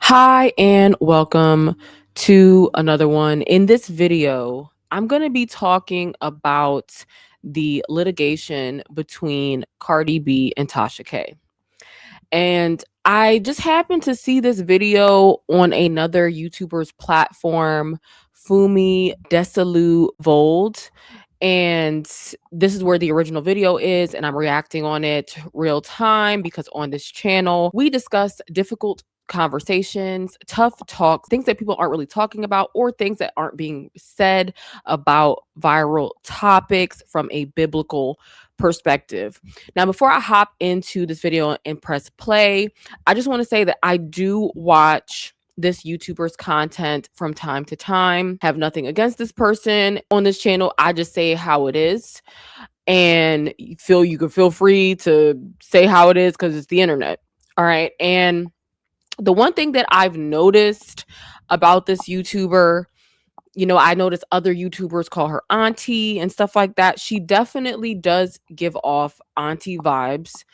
Hi, and welcome to another one. In this video, I'm going to be talking about the litigation between Cardi B and Tasha K. And I just happened to see this video on another YouTuber's platform, Fumi Desalu Vold. And this is where the original video is, and I'm reacting on it real time because on this channel, we discuss difficult conversations, tough talks, things that people aren't really talking about, or things that aren't being said about viral topics from a biblical perspective. Now, before I hop into this video and press play, I just want to say that I do watch this YouTuber's content from time to time. Have nothing against this person on this channel. I just say how it is. And you can feel free to say how it is because it's the internet. All right. And the one thing that I've noticed about this YouTuber, I notice other YouTubers call her auntie and stuff like that. She definitely does give off auntie vibes.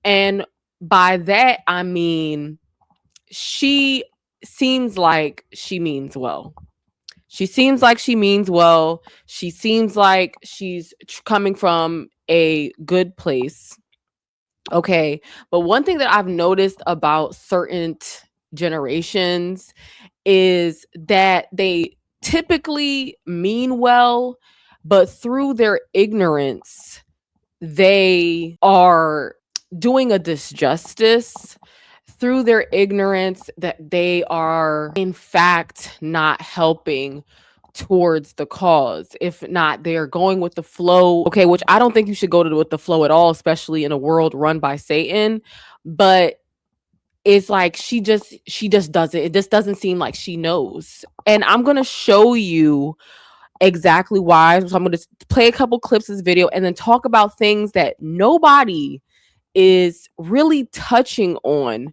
And by that, I mean, she seems like she means well. She seems like she means well. She seems like she's coming from a good place. Okay. But one thing that I've noticed about certain generations is that they typically mean well, but through their ignorance, they are doing a disjustice. Through their ignorance, that they are in fact not helping towards the cause. If not, they are going with the flow. Okay, which I don't think you should with the flow at all, especially in a world run by Satan. But it's like she just doesn't, it just doesn't seem like she knows. And I'm gonna show you exactly why. So I'm gonna play a couple clips of this video and then talk about things that nobody is really touching on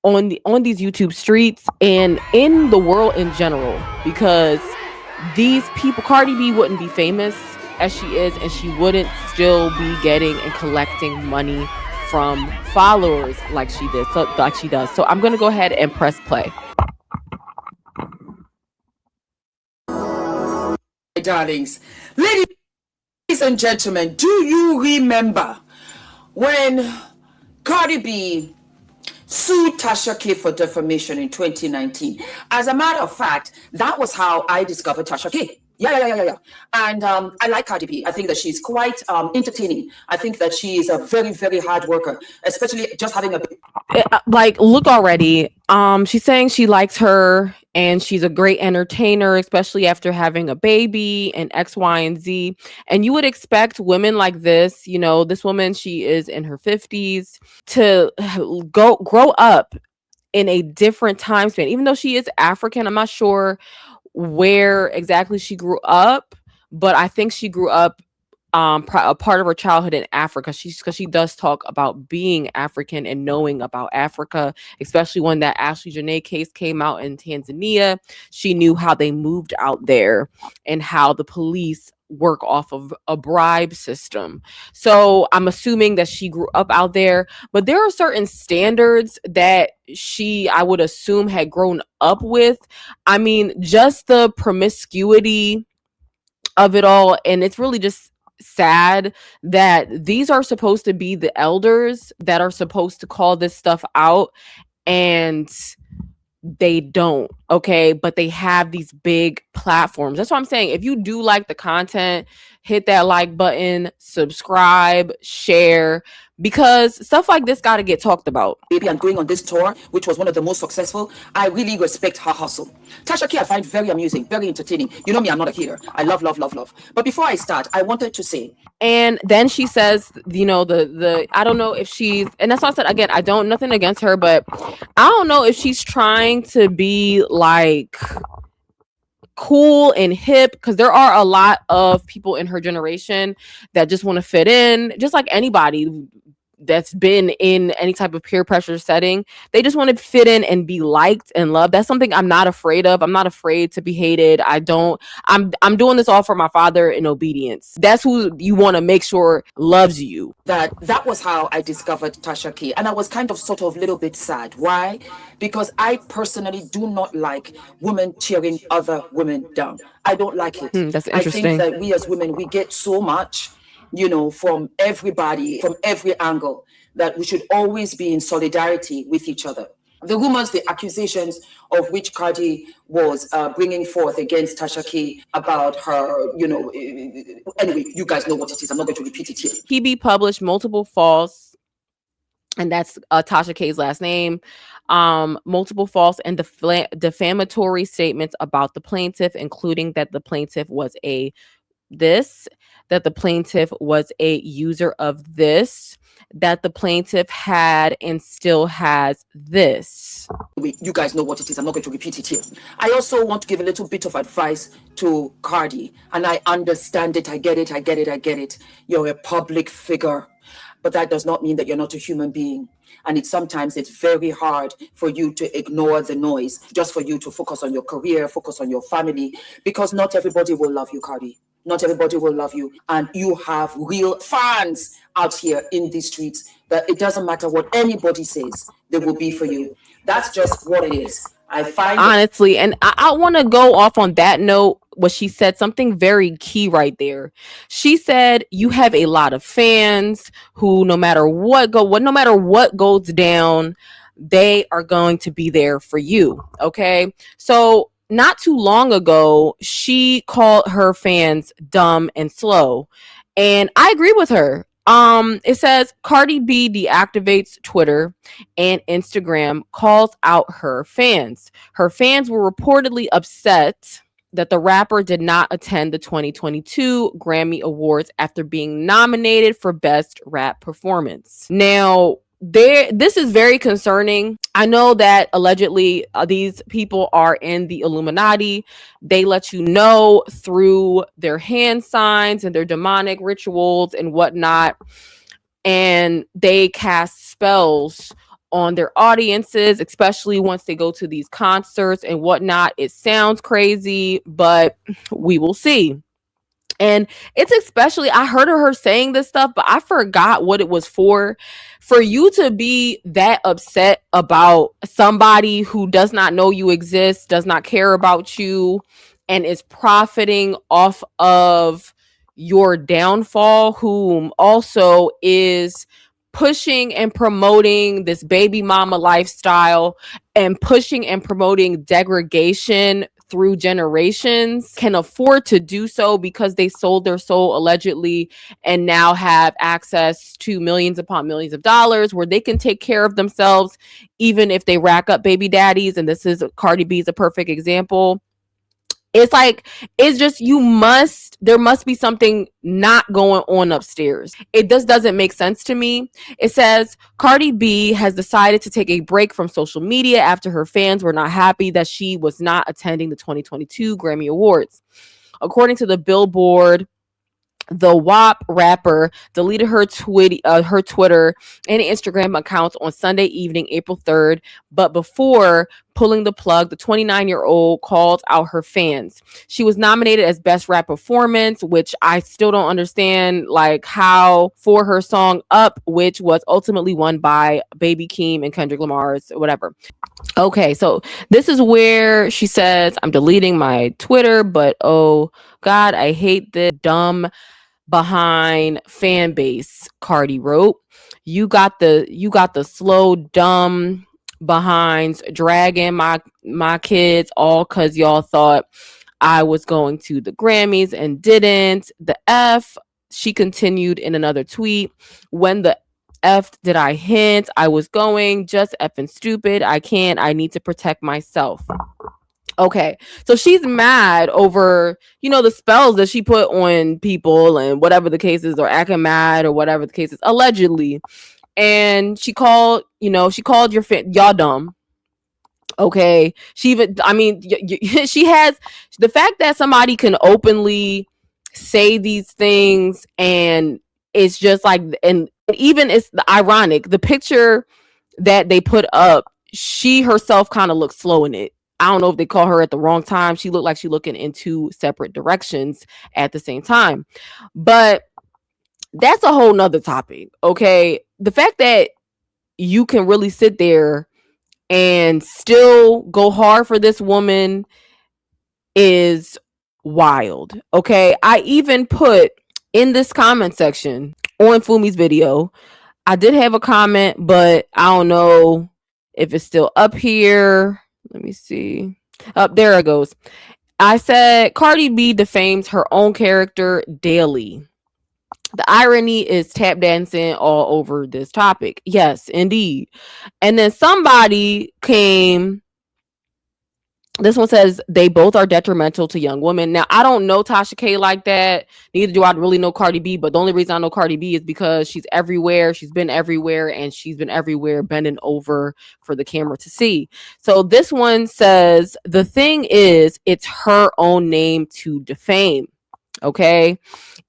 these YouTube streets and in the world in general, because these people, Cardi B wouldn't be famous as she is, and she wouldn't still be getting and collecting money from followers like she does. So I'm gonna go ahead and press play. My darlings, ladies and gentlemen, do you remember when Cardi B sued Tasha K for defamation in 2019? As a matter of fact, that was how I discovered Tasha K. Yeah. And I like Cardi B. I think that she's quite entertaining. I think that she is a very, very hard worker, especially just having a... Like, look already. She's saying she likes her and she's a great entertainer, especially after having a baby and X, Y, and Z. And you would expect women like this, this woman, she is in her 50s, to grow up in a different time span. Even though she is African, I'm not sure where exactly she grew up, but I think she grew up a part of her childhood in Africa. Because she does talk about being African and knowing about Africa, especially when that Ashley Janae case came out in Tanzania. She knew how they moved out there and how the police work off of a bribe system. So I'm assuming that she grew up out there, but there are certain standards that I would assume, had grown up with. I mean, just the promiscuity of it all. And it's really just sad that these are supposed to be the elders that are supposed to call this stuff out, and they don't. Okay, but they have these big platforms. That's what I'm saying. If you do like the content, hit that like button, subscribe, share, because stuff like this got to get talked about. Baby, and going on this tour, which was one of the most successful. I really respect her hustle. Tasha K, I find very amusing, very entertaining. You know me, I'm not a hater. I love. But before I start, I wanted to say. And then she says, the I don't know if she's, and that's why I said, again, I don't, nothing against her, but I don't know if she's trying to be like cool and hip, because there are a lot of people in her generation that just want to fit in, just like anybody. that's been in any type of peer pressure setting. They just want to fit in and be liked and loved. That's something I'm not afraid of. I'm not afraid to be hated. I'm doing this all for my father in obedience. That's who you want to make sure loves you. That was how I discovered Tasha K. And I was kind of sort of a little bit sad. Why? Because I personally do not like women tearing other women down. I don't like it. That's I think interesting. that we as women, we get so much, from everybody, from every angle, that we should always be in solidarity with each other. The rumors, the accusations of which Cardi was bringing forth against Tasha K about her, anyway, you guys know what it is. I'm not going to repeat it here. PB published multiple false, and that's Tasha K's last name, multiple false and defamatory statements about the plaintiff, including that the plaintiff was that the plaintiff was a user of this, that the plaintiff had and still has this. You guys know what it is. I'm not going to repeat it here. I also want to give a little bit of advice to Cardi, and I understand it. I get it. You're a public figure, but that does not mean that you're not a human being. And sometimes it's very hard for you to ignore the noise, just for you to focus on your career, focus on your family, because not everybody will love you, Cardi. Not everybody will love you. And you have real fans out here in these streets that it doesn't matter what anybody says, they will be for you. That's just what it is. I find honestly, and I want to go off on that note. What she said, something very key right there. She said you have a lot of fans who no matter what goes down, they are going to be there for you. Okay, so not too long ago, she called her fans dumb and slow, and I agree with her. It says Cardi B deactivates Twitter and Instagram, calls out her fans. Her fans were reportedly upset that the rapper did not attend the 2022 Grammy Awards after being nominated for Best Rap Performance. Now, this is very concerning. I know that allegedly these people are in the Illuminati. They let you know through their hand signs and their demonic rituals and whatnot, and they cast spells on their audiences, especially once they go to these concerts and whatnot. It sounds crazy, but we will see. And it's especially, I heard of her saying this stuff, but I forgot what it was for. For you to be that upset about somebody who does not know you exist, does not care about you, and is profiting off of your downfall, whom also is pushing and promoting this baby mama lifestyle and pushing and promoting degradation through generations, can afford to do so because they sold their soul allegedly and now have access to millions upon millions of dollars where they can take care of themselves even if they rack up baby daddies. And this is Cardi B is a perfect example. It's like, it's just, there must be something not going on upstairs. It just doesn't make sense to me. It says Cardi B has decided to take a break from social media after her fans were not happy that she was not attending the 2022 Grammy Awards. According to the Billboard, the WAP rapper deleted her Twitter and Instagram accounts on Sunday evening, April 3rd. But before pulling the plug, the 29-year-old called out her fans. She was nominated as Best Rap Performance, which I still don't understand, like how, for her song Up, which was ultimately won by Baby Keem and Kendrick Lamar's whatever. Okay, so this is where she says, I'm deleting my Twitter, but oh God, I hate this dumb behind fan base. Cardi wrote, you got the slow dumb behinds dragging my kids all cuz y'all thought I was going to the Grammys and didn't. The F, she continued in another tweet, when the F did I hint I was going? Just effing stupid. I need to protect myself. Okay, so she's mad over, the spells that she put on people and whatever the case is, or acting mad or whatever the case is, allegedly. And she called your y'all dumb. Okay, she even, she has the fact that somebody can openly say these things and it's just like, and even it's the ironic, the picture that they put up, she herself kind of looks slow in it. I don't know if they call her at the wrong time. She looked like she looking in two separate directions at the same time. But that's a whole nother topic. Okay. The fact that you can really sit there and still go hard for this woman is wild. Okay. I even put in this comment section on Fumi's video, I did have a comment, but I don't know if it's still up here. Let me see. Up there it goes. I said Cardi B defames her own character daily. The irony is tap dancing all over this topic. Yes, indeed. And then somebody came. This one says they both are detrimental to young women. Now, I don't know Tasha K like that. Neither do I really know Cardi B. But the only reason I know Cardi B is because she's everywhere. She's been everywhere, and she's been everywhere bending over for the camera to see. So this one says the thing is, it's her own name to defame. Okay.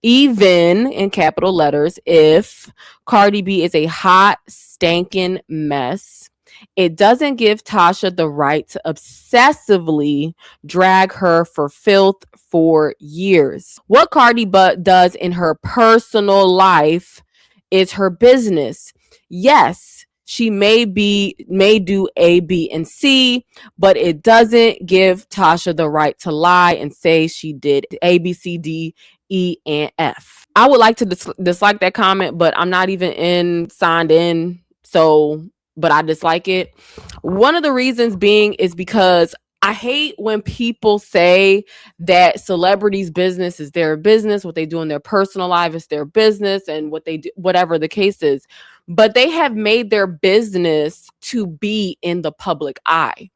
Even in capital letters, if Cardi B is a hot, stankin' mess, it doesn't give Tasha the right to obsessively drag her for filth for years. What Cardi does in her personal life is her business. Yes, she may do A, B, and C, but it doesn't give Tasha the right to lie and say she did A, B, C, D, E, and F. I would like to dislike that comment, but I'm not even signed in, so but I dislike it. One of the reasons being is because I hate when people say that celebrities' business is their business, what they do in their personal life is their business, and what they do, whatever the case is. But they have made their business to be in the public eye.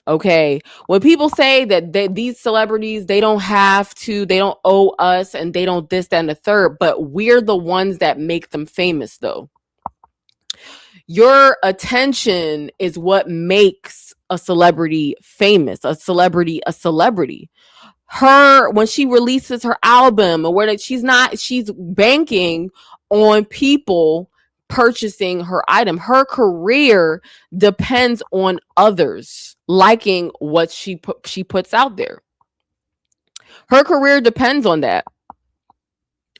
Okay. When people say that these celebrities, they don't have to, they don't owe us, and they don't this, that, and the third, but we're the ones that make them famous, though. Your attention is what makes a celebrity famous, a celebrity. Her, when she releases her album, or where she's banking on people purchasing her item. Her career depends on others liking what she puts out there. Her career depends on that.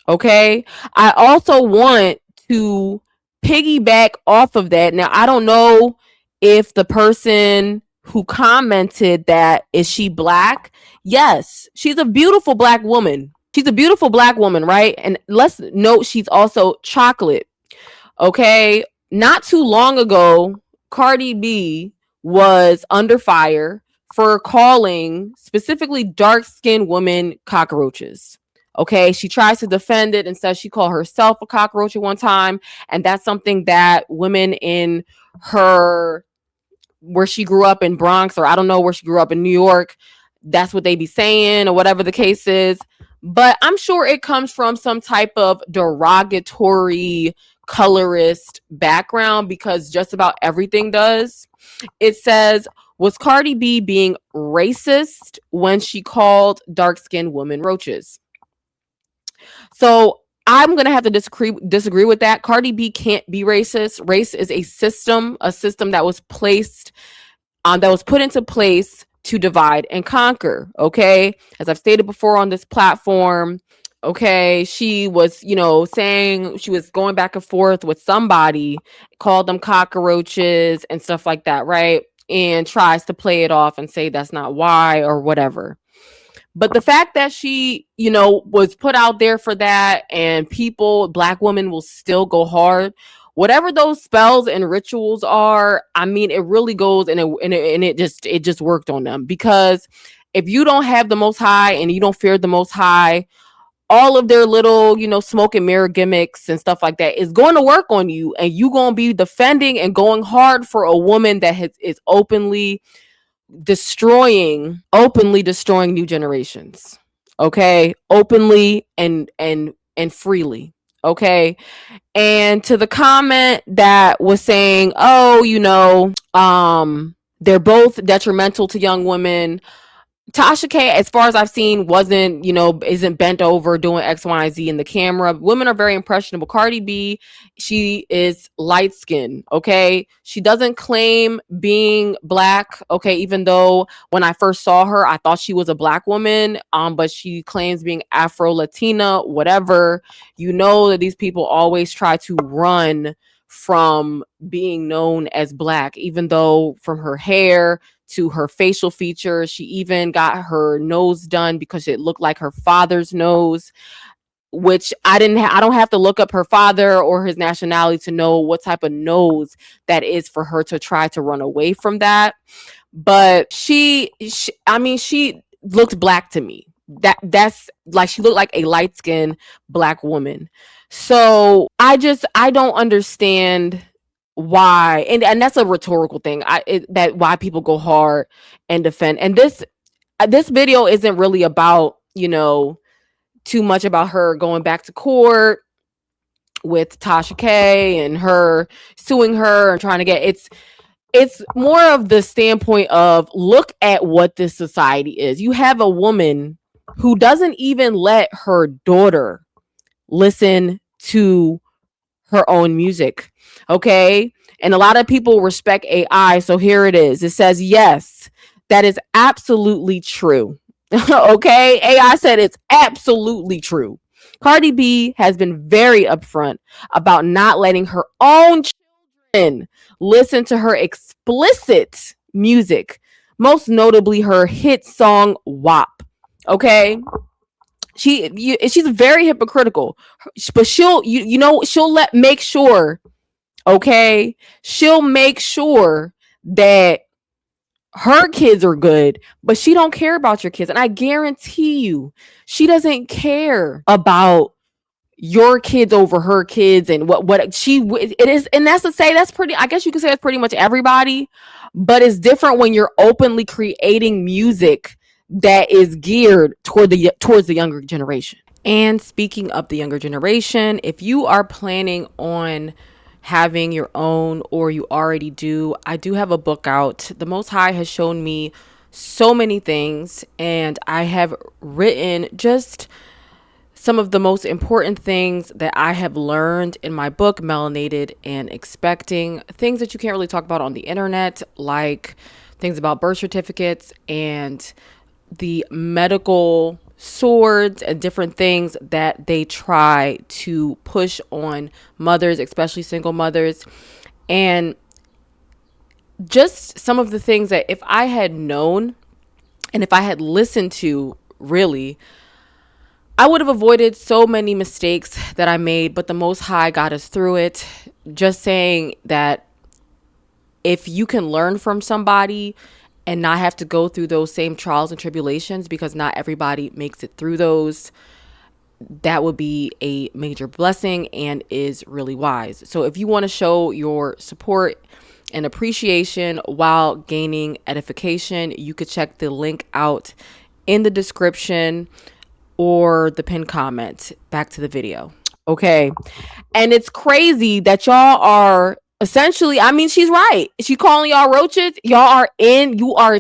Okay. I also want to piggyback off of that. Now, I don't know if the person who commented that, is she black? Yes, she's a beautiful black woman. She's a beautiful black woman, right? And let's note she's also chocolate. Okay. Not too long ago, Cardi B was under fire for calling specifically dark-skinned women cockroaches. Okay, she tries to defend it and says she called herself a cockroach at one time, and that's something that women in her, where she grew up in Bronx, or I don't know where she grew up in New York, that's what they be saying, or whatever the case is. But I'm sure it comes from some type of derogatory colorist background, because just about everything does. It says, was Cardi B being racist when she called dark-skinned women roaches? So I'm gonna have to disagree with that. Cardi B can't be racist. Race is a system that was put into place to divide and conquer. Okay, as I've stated before on this platform. Okay, she was, saying she was going back and forth with somebody, called them cockroaches and stuff like that, right? And tries to play it off and say that's not why or whatever. But the fact that she, was put out there for that, and black women will still go hard, whatever those spells and rituals are. I mean, it really goes, and it just worked on them, because if you don't have the Most High and you don't fear the Most High, all of their little, smoke and mirror gimmicks and stuff like that is going to work on you, and you going to be defending and going hard for a woman that is openly destroying new generations. Okay, openly and freely. Okay. And to the comment that was saying, oh, they're both detrimental to young women, Tasha K, as far as I've seen, wasn't, isn't bent over doing X, Y, and Z in the camera. Women are very impressionable. Cardi B, she is light skinned. Okay. She doesn't claim being black. Okay. Even though when I first saw her, I thought she was a black woman. But she claims being Afro Latina, whatever. You know that these people always try to run from being known as black, even though from her hair to her facial features. She even got her nose done because it looked like her father's nose, which I don't have to look up her father or his nationality to know what type of nose that is for her to try to run away from that. But she looked black to me. That's like, she looked like a light-skinned black woman. So I don't understand why, and that's a rhetorical thing. That why people go hard and defend. And this video isn't really about, too much about her going back to court with Tasha K and her suing her and trying to get it's more of the standpoint of, look at what this society is. You have a woman who doesn't even let her daughter listen to her own music. Okay. And a lot of people respect AI. So here it is. It says, yes, that is absolutely true. Okay. AI said it's absolutely true. Cardi B has been very upfront about not letting her own children listen to her explicit music, most notably her hit song WAP. Okay. She's very hypocritical, but she'll make sure, okay, she'll make sure that her kids are good, but she don't care about your kids. And I guarantee you, she doesn't care about your kids over her kids and what she it is. And that's to say, that's pretty, I guess you could say that's pretty much everybody, but it's different when you're openly creating music that is geared towards the younger generation. And speaking of the younger generation, if you are planning on having your own, or you already do, I do have a book out. The Most High has shown me so many things, and I have written just some of the most important things that I have learned in my book, Melanated and Expecting. Things that you can't really talk about on the internet, like things about birth certificates and the medical swords and different things that they try to push on mothers, especially single mothers. And just some of the things that if I had known and if I had listened to, really, I would have avoided so many mistakes that I made, but the Most High got us through it. Just saying that if you can learn from somebody and not have to go through those same trials and tribulations, because not everybody makes it through those, that would be a major blessing and is really wise. So if you want to show your support and appreciation while gaining edification, you could check the link out in the description or the pinned comment. Back to the video. Okay. And it's crazy that y'all are essentially, I mean, she's right. She calling y'all roaches. You are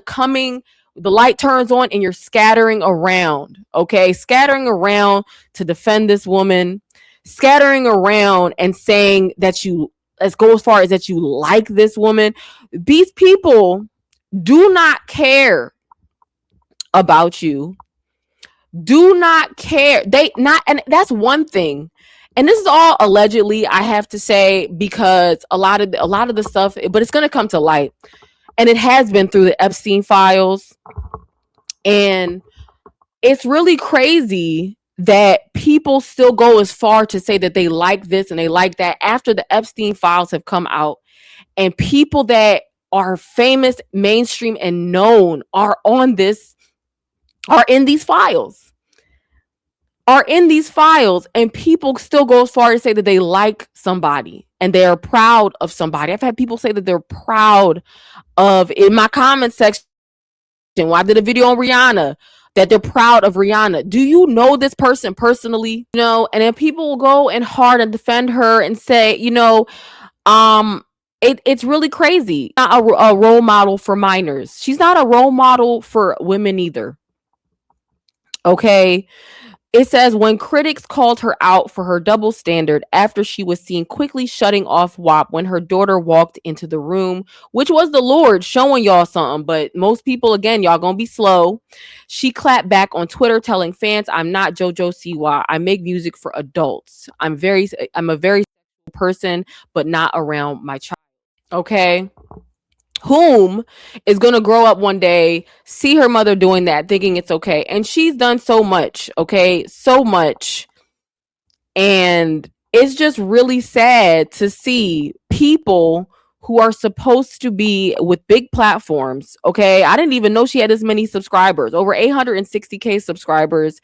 coming, the light turns on and you're scattering around. Okay. Scattering around to defend this woman, scattering around and saying that let's go as far as that you like this woman. These people do not care about you, do not care. And that's one thing. And this is all allegedly, I have to say, because a lot of the stuff, but it's going to come to light, and it has been through the Epstein files. And it's really crazy that people still go as far to say that they like this and they like that after the Epstein files have come out, and people that are famous, mainstream, and known are in these files, and people still go as far as say that they like somebody and they're proud of somebody. I've had people say that they're proud of, in my comment section when I did a video on Rihanna, that they're proud of Rihanna. Do you know this person personally? And then people will go and hard and defend her and say, it's really crazy. Not a role model for minors. She's not a role model for women either. Okay. It says when critics called her out for her double standard after she was seen quickly shutting off WAP when her daughter walked into the room, which was the Lord showing y'all something, but most people, again, y'all gonna be slow. She clapped back on Twitter telling fans, I'm not JoJo Siwa. I make music for adults. I'm a very person, but not around my child. Okay. Whom is going to grow up one day, see her mother doing that, thinking it's okay. And she's done so much, okay? So much. And it's just really sad to see people who are supposed to be with big platforms, okay? I didn't even know she had this many subscribers, over 860K subscribers,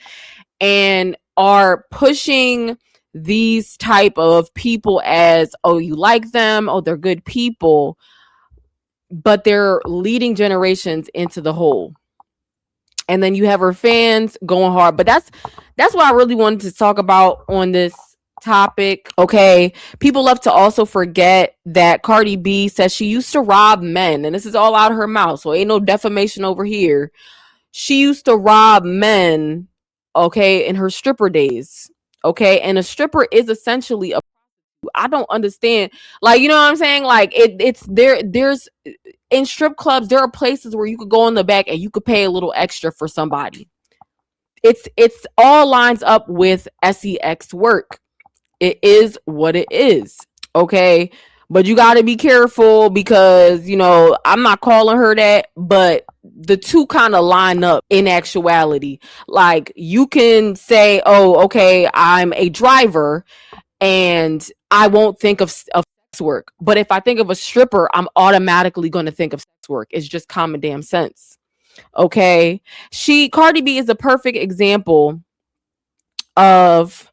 and are pushing these type of people as, oh, you like them, oh, they're good people, but they're leading generations into the hole. And then you have her fans going hard. But that's what I really wanted to talk about on this topic. Okay. People love to also forget that Cardi B says she used to rob men, and this is all out of her mouth. So ain't no defamation over here. She used to rob men, okay, in her stripper days. Okay. And a stripper is essentially a, I don't understand. Like, you know what I'm saying? Like it's there's in strip clubs, there are places where you could go in the back and you could pay a little extra for somebody. It's all lines up with sex work. It is what it is. Okay. But you got to be careful because, I'm not calling her that, but the two kind of line up in actuality. Like you can say, oh, okay, I'm a driver and I won't think of sex work. But if I think of a stripper, I'm automatically going to think of sex work. It's just common damn sense. Okay. Cardi B is a perfect example of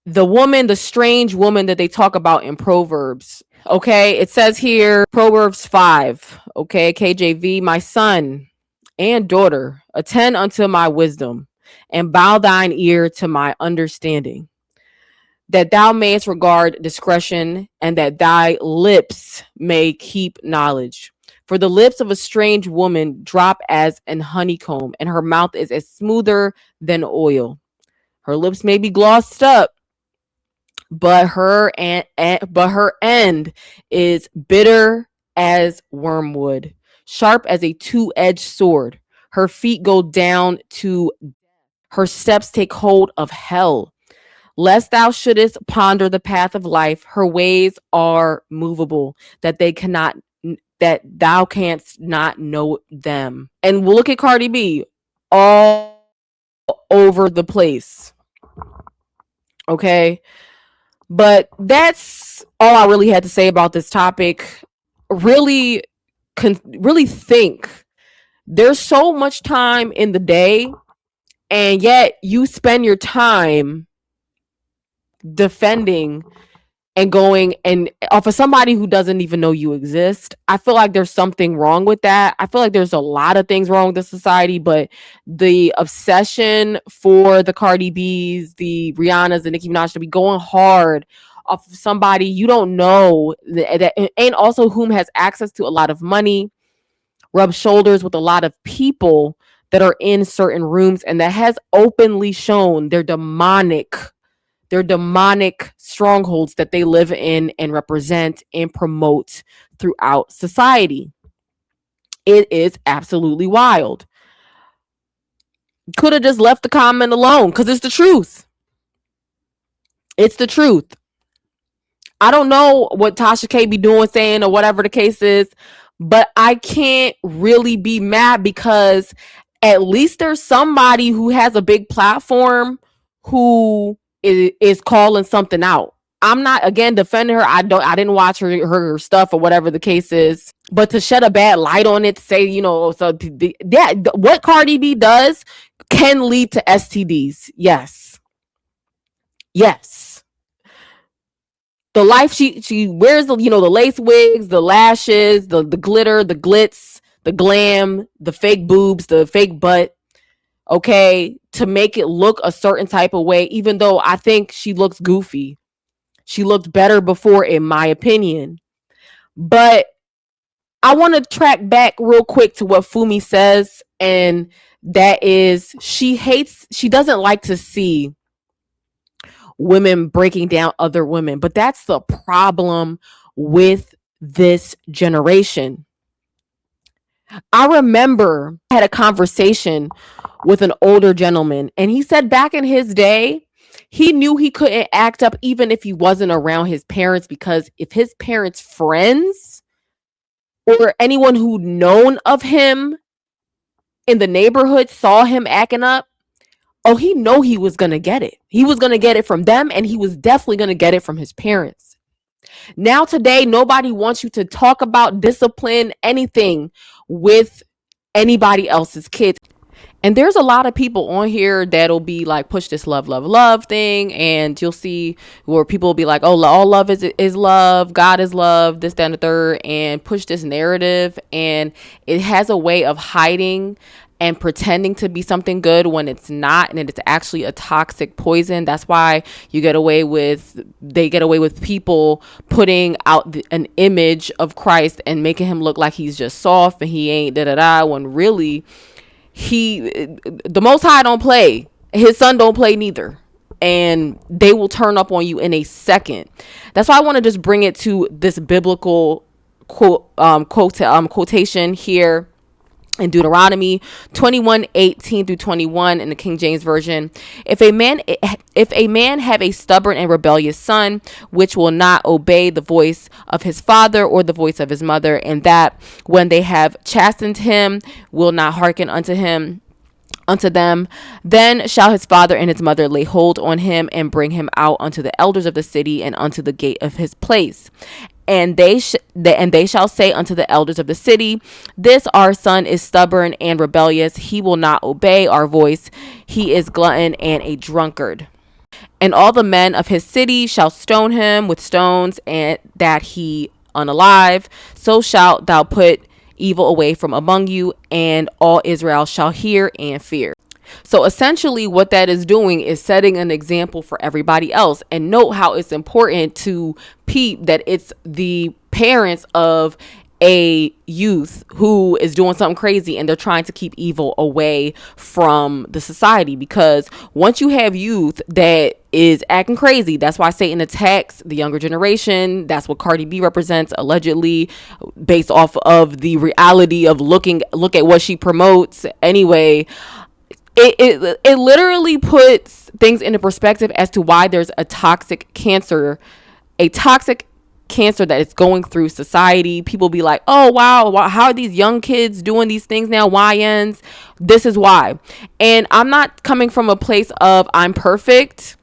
the strange woman that they talk about in Proverbs. Okay. It says here, Proverbs 5. Okay. KJV, my son and daughter, attend unto my wisdom and bow thine ear to my understanding, that thou mayest regard discretion, and that thy lips may keep knowledge. For the lips of a strange woman drop as an honeycomb, and her mouth is as smoother than oil. Her lips may be glossed up, but her end is bitter as wormwood, sharp as a two-edged sword. Her feet go down to, her steps take hold of hell. Lest thou shouldest ponder the path of life, her ways are movable, that thou canst not know them. And we'll look at Cardi B all over the place. Okay. But that's all I really had to say about this topic. Really, really think there's so much time in the day, and yet you spend your time defending and going and for somebody who doesn't even know you exist. I feel like there's something wrong with that. I feel like there's a lot of things wrong with the society, but the obsession for the Cardi B's, the Rihanna's, and Nicki Minaj to be going hard off of somebody you don't know, that and also whom has access to a lot of money, rub shoulders with a lot of people that are in certain rooms, and that has openly shown their demonic strongholds that they live in and represent and promote throughout society. It is absolutely wild. Could have just left the comment alone because it's the truth. It's the truth. I don't know what Tasha K be doing, saying, or whatever the case is, but I can't really be mad because at least there's somebody who has a big platform who is calling something out. I'm not, again, defending her. I didn't watch her stuff or whatever the case is, but to shed a bad light on it, to say, what Cardi B does can lead to STDs. Yes. The life she wears, the lace wigs, the lashes, the glitter, the glitz, the glam, the fake boobs, the fake butt, okay, to make it look a certain type of way, even though I think she looks goofy. She looked better before, in my opinion. But I want to track back real quick to what Fumi says, and that is she doesn't like to see women breaking down other women, but that's the problem with this generation. I remember I had a conversation with an older gentleman, and he said back in his day, he knew he couldn't act up even if he wasn't around his parents, because if his parents' friends or anyone who'd known of him in the neighborhood saw him acting up, oh, he know he was gonna get it. He was gonna get it from them, and he was definitely gonna get it from his parents. Now today, nobody wants you to talk about discipline, anything with anybody else's kids. And there's a lot of people on here that'll be like, push this love, love, love thing. And you'll see where people will be like, oh, all love is love. God is love, this, that, and the third, and push this narrative. And it has a way of hiding and pretending to be something good when it's not, and it's actually a toxic poison. That's why they get away with people putting out an image of Christ and making him look like he's just soft and he ain't da-da-da, when really the Most High don't play. His son don't play neither. And they will turn up on you in a second. That's why I want to just bring it to this biblical quotation here in Deuteronomy 21:18-21 in the King James Version. If a man have a stubborn and rebellious son, which will not obey the voice of his father or the voice of his mother, and that when they have chastened him will not hearken unto them, then shall his father and his mother lay hold on him and bring him out unto the elders of the city and unto the gate of his place. And they shall say unto the elders of the city, this our son is stubborn and rebellious. He will not obey our voice. He is glutton and a drunkard. And all the men of his city shall stone him with stones, and that he unalive. So shalt thou put evil away from among you, and all Israel shall hear and fear. So essentially what that is doing is setting an example for everybody else. And note how it's important to peep that it's the parents of a youth who is doing something crazy, and they're trying to keep evil away from the society. Because once you have youth that is acting crazy, that's why Satan attacks the younger generation. That's what Cardi B represents, allegedly, based off of the reality of look at what she promotes. Anyway, it literally puts things into perspective as to why there's a toxic cancer that is going through society. People be like, oh wow, how are these young kids doing these things now, YNs? This is why. And I'm not coming from a place of I'm perfect,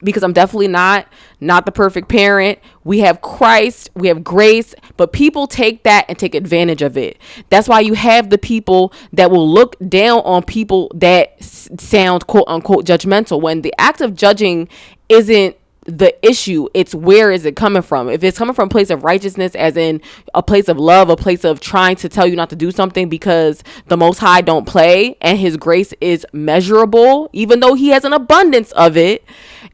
because I'm definitely not the perfect parent. We have Christ, we have grace, but people take that and take advantage of it. That's why you have the people that will look down on people that sound quote unquote judgmental, when the act of judging isn't the issue. It's where is it coming from? If it's coming from a place of righteousness, as in a place of love, a place of trying to tell you not to do something because the Most High don't play and his grace is measurable, even though he has an abundance of it,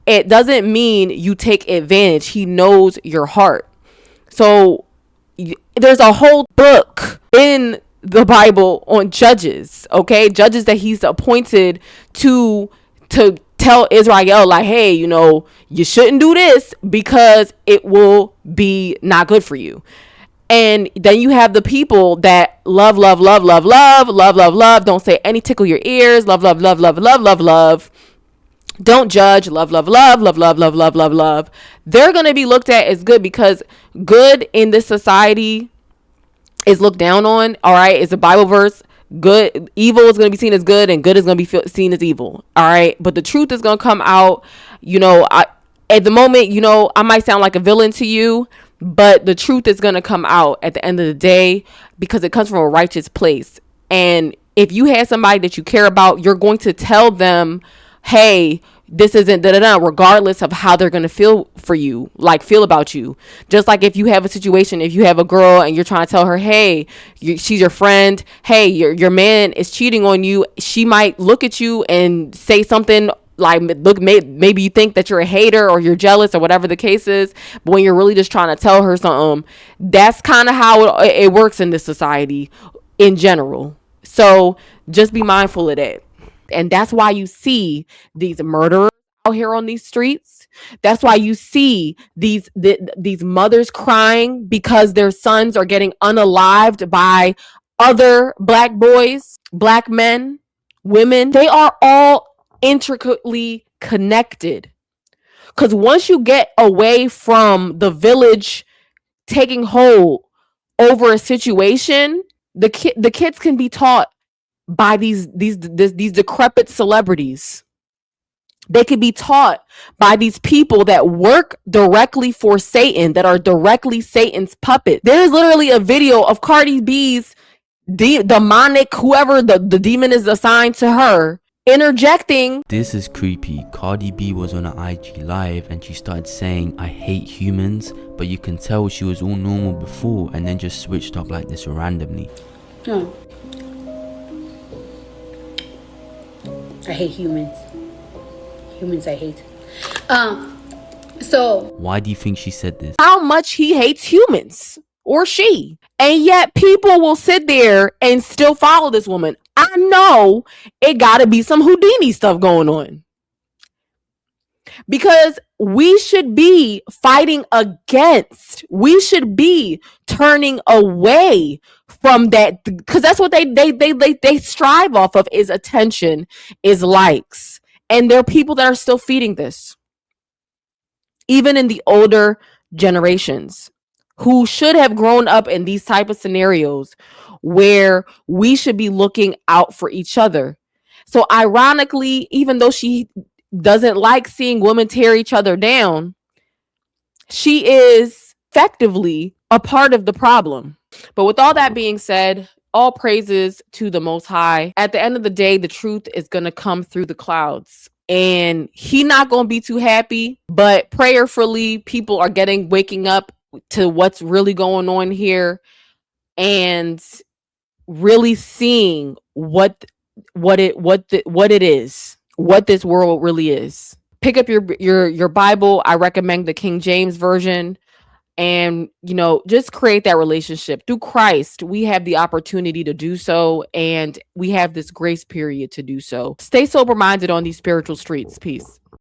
it doesn't mean you take advantage. He knows your heart. So there's a whole book in the Bible on judges, okay? Judges that he's appointed to tell Israel, like, hey, you shouldn't do this because it will be not good for you. And then you have the people that love, love, love, love, love, love, love, love. Don't say any tickle your ears. Love, love, love, love, love, love, love. Don't judge. Love, love, love, love, love, love, love, love, love. They're going to be looked at as good, because good in this society is looked down on. All right. It's a Bible verse. Evil is going to be seen as good, and good is going to be seen as evil. All right. But the truth is going to come out. At the moment, I might sound like a villain to you, but the truth is going to come out at the end of the day, because it comes from a righteous place. And if you have somebody that you care about, you're going to tell them, hey, this isn't da-da-da, regardless of how they're going to feel about you. Just like if you have a situation, if you have a girl and you're trying to tell her, hey, she's your friend, hey, your man is cheating on you, she might look at you and say something like, look, maybe you think that you're a hater or you're jealous or whatever the case is, but when you're really just trying to tell her something, that's kind of how it works in this society in general. So just be mindful of that. And that's why you see these murderers out here on these streets. That's why you see these mothers crying because their sons are getting unalived by other black boys, black men, women. They are all intricately connected. Because once you get away from the village taking hold over a situation, the kids can be taught by these decrepit celebrities. They could be taught by these people that work directly for Satan, that are directly Satan's puppet. There is literally a video of Cardi B's demonic, whoever the demon is assigned to her, interjecting. This is creepy. Cardi B was on an IG live and she started saying, "I hate humans," but you can tell she was all normal before and then just switched up like this randomly. No. I hate humans. Humans I hate. So why do you think she said this? How much he hates humans, or she. And yet people will sit there and still follow this woman. I know it got to be some Houdini stuff going on. Because we should be fighting against, we should be turning away from that, because that's what they strive off of, is attention, is likes. And there are people that are still feeding this, even in the older generations, who should have grown up in these type of scenarios where we should be looking out for each other. So ironically, even though she doesn't like seeing women tear each other down, she is effectively a part of the problem. But with all that being said, all praises to the Most High. At the end of the day, the truth is going to come through the clouds. And he not going to be too happy, but prayerfully, people are waking up to what's really going on here and really seeing what it is, what this world really is. Pick up your Bible. I recommend the King James version, and just create that relationship through Christ. We have the opportunity to do so, and we have this grace period to do so. Stay sober minded on these spiritual streets. Peace.